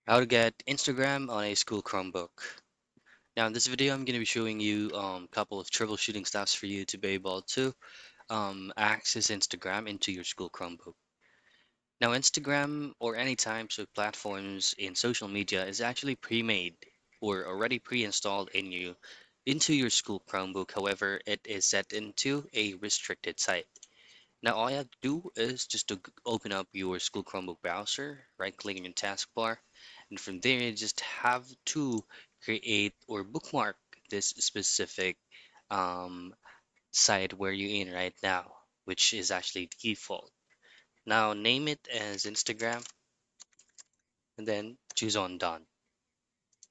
How to get Instagram on a school Chromebook. Now in this video I'm going to be showing you a couple of troubleshooting steps for you to be able to access Instagram into your school Chromebook. Now Instagram or any types of platforms in social media is actually pre-made or already pre-installed into your school Chromebook. However, it is set into a restricted site. Now all you have to do is just to open up your school Chromebook browser, right click on your taskbar, and from there you just have to create or bookmark this specific um, site where you're in right now, which is actually default. Now name it as Instagram and then choose on done.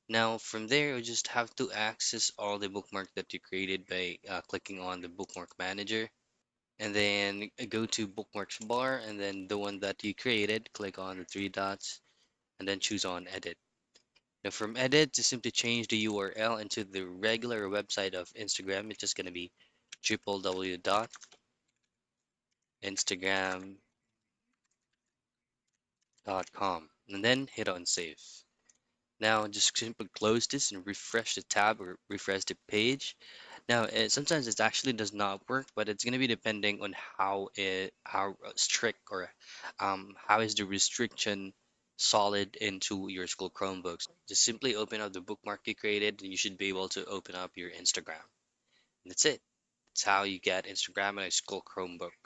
Now from there you just have to access all the bookmark that you created by clicking on the bookmark manager and then go to bookmarks bar and then the one that you created, click on the three dots and then choose on edit. Now from edit, just simply change the URL into the regular website of Instagram. It's just going to be www.instagram.com and then hit on save. Now just simply close this and refresh the tab or refresh the page. Now, sometimes it actually does not work, but it's going to be depending on how strict or how is the restriction solid into your school Chromebooks. Just simply open up the bookmark you created, and you should be able to open up your Instagram. And that's it. That's how you get Instagram on a school Chromebook.